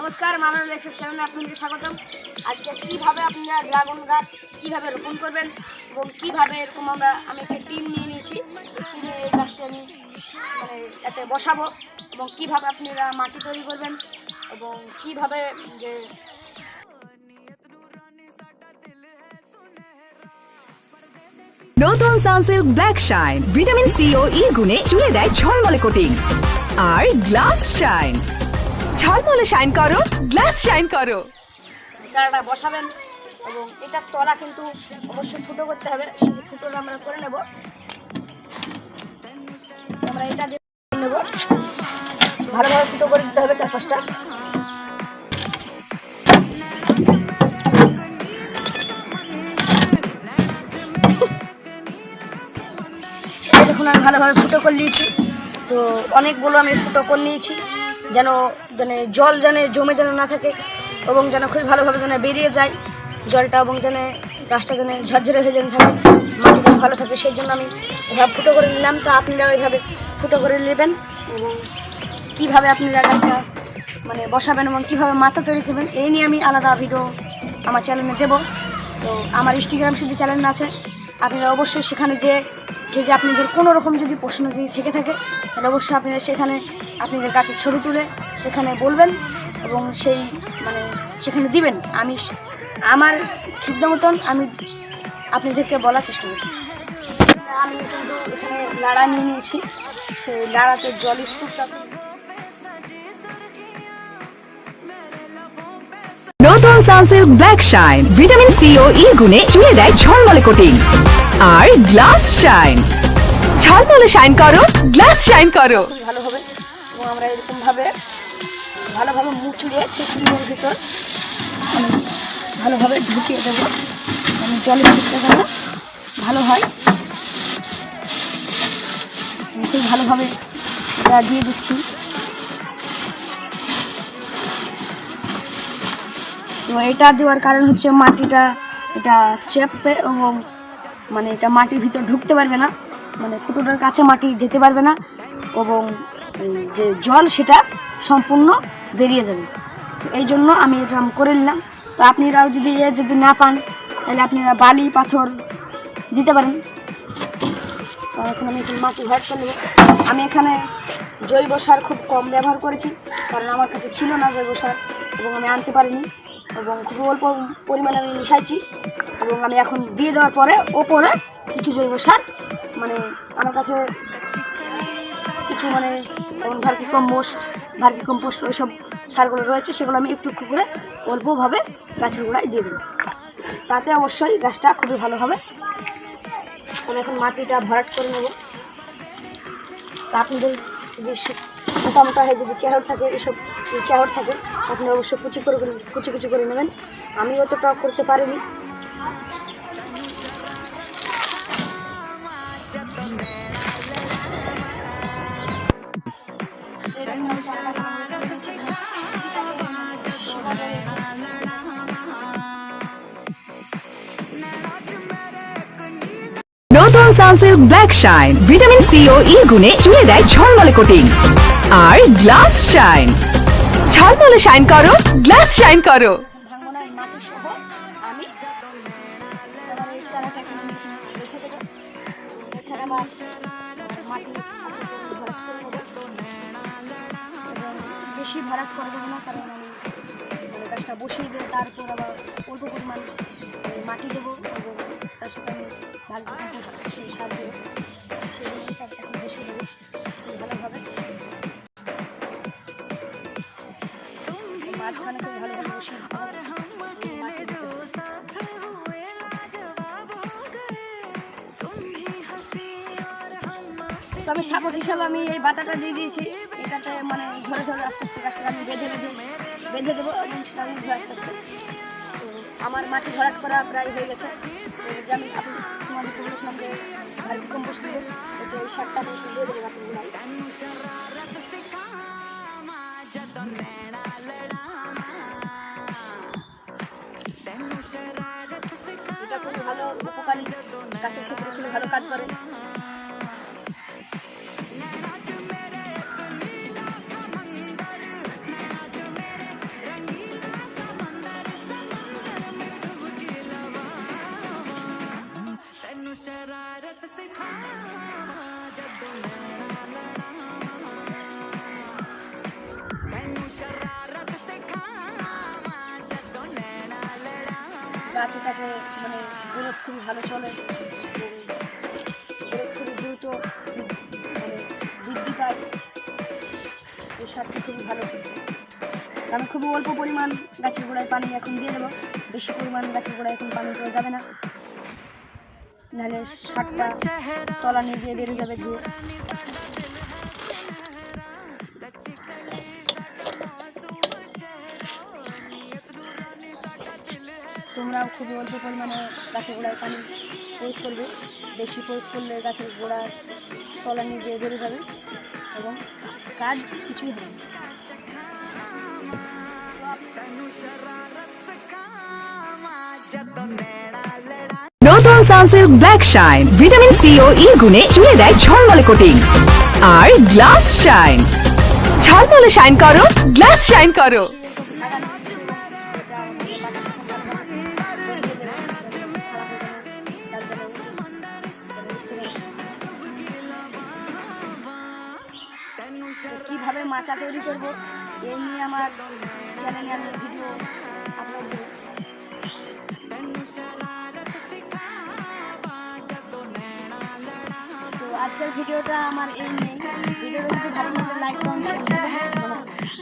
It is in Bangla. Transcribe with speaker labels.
Speaker 1: নমস্কার, মানব লাইফ চ্যানেলে আপনাদের স্বাগতম। আজকে কিভাবে আপনারা ড্রাগন গাছ কিভাবে রোপণ করবেন এবং কিভাবে এরকম আমি একটা টিন নিয়ে নিয়েছি, টিনে এই গাছটি আমি এতে বসাবো এবং কিভাবে আপনারা মাটি তৈরি করবেন এবং কিভাবে যে
Speaker 2: নতুন Sunsilk black shine vitamin C ও ই গুণে চুলে দেয় ঝলমলে কোটিং আর গ্লাস শাইন। ঝলমলে শাইন করো, গ্লাস শাইন করো।
Speaker 1: চারাটা বসাবেন এবং এটার তলা কিন্তু অবশ্যই ফুটো করতে হবে। সেই ফুটোটা আমরা করে নেব। আমরা এটা দিয়ে নেব, ভালোভাবে ফুটো করে দিতে হবে চারপাশটা। দেখুন আমি ভালোভাবে ফুটো করে নিয়েছি। তো অনেকগুলো আমি ফুটো করে নিয়েছি যেন জল জমে না থাকে এবং যেন খুবই ভালোভাবে বেরিয়ে যায় জলটা, এবং গাছটা ঝরঝরে হয়ে থাকে, মাটি যেন ভালো থাকে। সেই জন্য আমি এভাবে ফুটো করে নিলাম। তো আপনারা ওইভাবে ফুটো করে নেবেন এবং কীভাবে আপনারা গাছটা বসাবেন এবং কীভাবে মাচা তৈরি করবেন এই নিয়ে আমি আলাদা ভিডিও আমার চ্যানেলে দেবো। তো আমার ইনস্টাগ্রাম শুধু চ্যানেল আছে, আপনারা অবশ্যই সেখানে যদি আপনাদের কোনো রকম যদি প্রশ্ন যদি থেকে থাকে তাহলে অবশ্যই আপনারা সেখানে আপনাদের গাছের ছবি তুলে সেখানে বলবেন এবং সেখানে দিবেন। আমি আমার ক্ষুদ্র মতন আমি আপনাদেরকে বলার চেষ্টা করি। আমি কিন্তু এখানে লাড়া নিয়ে নিয়েছি, সেই লাড়াতে জল স্তূপটা
Speaker 2: নতুন Sunsilk black shine vitamin C ও ই গুণে চুলে দেয় ঝলমলে কোটিং আর গ্লাস শাইন। ঝলমলে শাইন করো, গ্লাস শাইন করো।
Speaker 1: ভালো হবে এবং আমরা এরকমভাবে ভালোভাবে মুচড়ে সেই টিনের ভিতর আমি ভালোভাবে ঢুকিয়ে দেবো। জলের স্তূপটা যেন ভালো হয়, খুব ভালোভাবে এটা দিয়ে দিচ্ছি। তো এটা দেওয়ার কারণ হচ্ছে মাটিটা এটা চেপে এবং এটা মাটির ভিতর ঢুকতে পারবে না, ফুটোটার কাছে মাটি যেতে পারবে না এবং যে জল সেটা সম্পূর্ণ বেরিয়ে যাবে। তো এই জন্য আমি এটা করে নিলাম। তো আপনারাও যদি না পান তাহলে আপনারা বালি পাথর দিতে পারেন। তো এখন আমি মাটি ভরাট করে নেব। আমি এখানে জৈব সার খুব কম ব্যবহার করেছি, কারণ আমার কাছে ছিল না জৈব সার এবং আমি আনতে পারিনি এবং খুব অল্প পরিমাণে আমি মিশাইছি এবং আমি এখন দিয়ে দেওয়ার পরে ওপরে কিছু জৈব সার আমার কাছে কিছু যেমন ভার্মি কম্পোস্ট ওইসব সারগুলো রয়েছে, সেগুলো আমি একটু একটু করে অল্পভাবে গাছের গোড়ায় দিয়ে দেবো। তাতে অবশ্যই গাছটা খুবই ভালো হবে। আমি এখন মাটিটা ভরাট করে নেব। তা আপনাদের যদি মোটামোটা হয় যদি চেহারা থাকে, এসব চেহারা থাকে আপনারা অবশ্যই কুচি করে নেবেন। আমি অতটা করতে পারিনি।
Speaker 2: নতুন Sunsilk black shine vitamin C ও ই গুণে চুলে দেয় ঝলমলে কোটিং আর গ্লাস শাইন। ঝলমলে শাইন করো, গ্লাস শাইন করো।
Speaker 1: মাটি সহ আমি বেশি ভরাট করে দেবো না, কারণ আমি গাছটা বসিয়ে দিয়ে তারপর আবার অল্প পরিমাণ মাটি দেবো এবং তার সাথে আমি সেই সার দেবো, সেই জন্য বেশি দেবো ভালোভাবে। মাঝখানে খুব ভালোভাবে বসিয়ে দিতে হবে। তো আমি সাপোর্ট হিসাবে আমি এই বাতাটা দিয়ে দিয়েছি। এটাতে ধরে ধরে আস্তে আস্তে গাছটা আমি বেঁধে দেবো এবং সেটা আমি আস্তে আস্তে। তো আমার মাটি ভরাট করা প্রায় হয়ে গেছে। যে আমি তোমাদেরকে বলেছিলাম যে ভার্মি কম্পোস্ট দেবো, তো এই সারটা আমি দিয়ে দেবো গাছের গোড়ায়। এটা খুবই ভালো উপকারী, গাছের ক্ষেত্রে খুবই ভালো কাজ করে। গাছ এটাকে মানে গ্রোথ খুবই ভালো চলে, গ্রোথ খুবই দ্রুত মানে বৃদ্ধি পায়। এই সারটি খুবই ভালো। আমি খুবই অল্প পরিমাণ গাছের গোড়ায় পানি এখন দিয়ে দেবো, বেশি পরিমাণ গাছের গোড়ায় এখন পানি দেওয়া যাবে না, নাহলে সারটা তলানি দিয়ে বেরিয়ে যাবে ধুয়ে। তোমরাও খুবই অল্প পরিমাণে গাছের গোড়ায় পানি প্রয়োগ করবে, বেশি প্রয়োগ করলে গাছের গোড়ার তলানি দিয়ে বেরিয়ে যাবে এবং কাজ কিছুই হবে না।
Speaker 2: নতুন Sunsilk black shine vitamin C ও ই গুণে চুলে দেয় ঝলমলে কোটিং। আর গ্লাস শাইন, ঝলমলে শাইন করো, গ্লাস শাইন করো।
Speaker 1: কিভাবে মাচা তৈরি করব এই নিয়ে আমার চ্যানেলে আমি ভিডিও আপলোড দেব। তো আজকের ভিডিওটা আমার এই নেই। ভিডিওটা যদি ভালো লাগে লাইক করুন, শেয়ার করুন। নমস্কার।